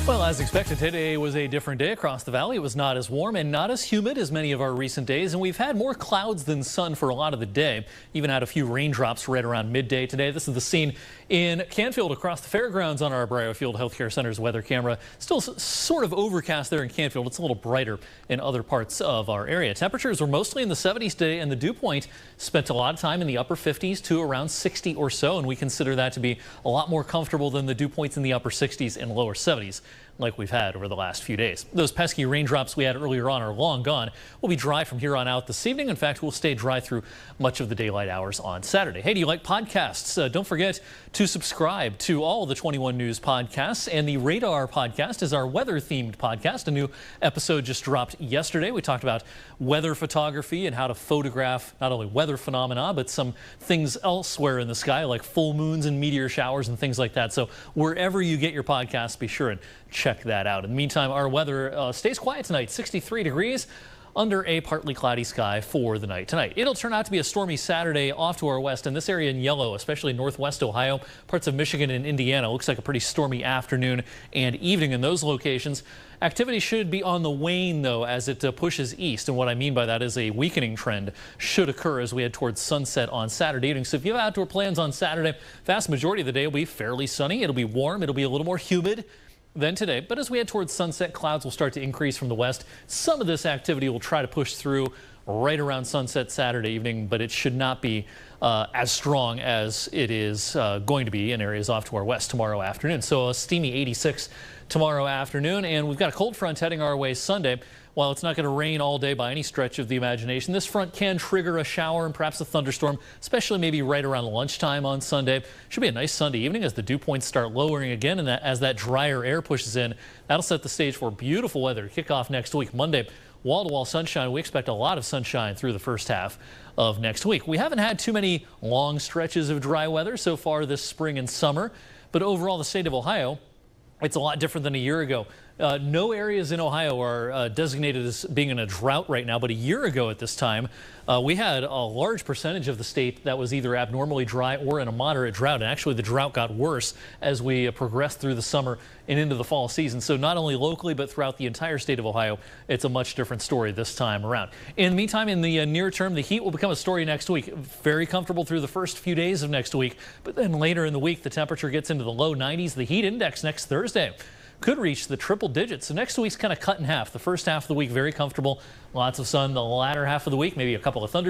Well, as expected, today was a different day across the valley. It was not as warm and not as humid as many of our recent days, and we've had more clouds than sun for a lot of the day. Even had a few raindrops right around midday today. This is the scene in Canfield across the fairgrounds on our Briofield Healthcare Center's weather camera. Still sort of overcast there in Canfield. It's a little brighter in other parts of our area. Temperatures were mostly in the 70s today, and the dew point spent a lot of time in the upper 50s to around 60 or so, and we consider that to be a lot more comfortable than the dew points in the upper 60s and lower 70s. Like we've had over the last few days. Those pesky raindrops we had earlier on are long gone. We'll be dry from here on out this evening. In fact, we'll stay dry through much of the daylight hours on Saturday. Hey, do you like podcasts? Don't forget to subscribe to all the 21 News podcasts. And the Radar podcast is our weather-themed podcast. A new episode just dropped yesterday. We talked about weather photography and how to photograph not only weather phenomena, but some things elsewhere in the sky, like full moons and meteor showers and things like that. So wherever you get your podcasts, be sure and check that out. In the meantime, our weather stays quiet tonight, 63 degrees under a partly cloudy sky for the night tonight. It'll turn out to be a stormy Saturday off to our west, and this area in yellow, especially northwest Ohio, parts of Michigan and Indiana. Looks like a pretty stormy afternoon and evening in those locations. Activity should be on the wane, though, as it pushes east. And what I mean by that is a weakening trend should occur as we head towards sunset on Saturday evening. So if you have outdoor plans on Saturday, vast majority of the day will be fairly sunny. It'll be warm. It'll be a little more humid than today, but as we head towards sunset, clouds will start to increase from the west. Some of this activity will try to push through right around sunset Saturday evening, but it should not be as strong as it is going to be in areas off to our west tomorrow afternoon. So a steamy 86 tomorrow afternoon, and we've got a cold front heading our way Sunday. While it's not going to rain all day by any stretch of the imagination, this front can trigger a shower and perhaps a thunderstorm, especially maybe right around lunchtime on Sunday. Should be a nice Sunday evening as the dew points start lowering again, and as that drier air pushes in, that'll set the stage for beautiful weather to kick off next week. Monday, wall-to-wall sunshine. We expect a lot of sunshine through the first half of next week. We haven't had too many long stretches of dry weather so far this spring and summer, but overall the state of Ohio, it's a lot different than a year ago. No areas in Ohio are designated as being in a drought right now, but a year ago at this time, we had a large percentage of the state that was either abnormally dry or in a moderate drought. And actually, the drought got worse as we progressed through the summer and into the fall season. So not only locally, but throughout the entire state of Ohio, it's a much different story this time around. In the meantime, in the near term, the heat will become a story next week. Very comfortable through the first few days of next week, but then later in the week, the temperature gets into the low 90s. The heat index next Thursday could reach the triple digits. So next week's kind of cut in half. The first half of the week, very comfortable, lots of sun. The latter half of the week, maybe a couple of thunderstorms.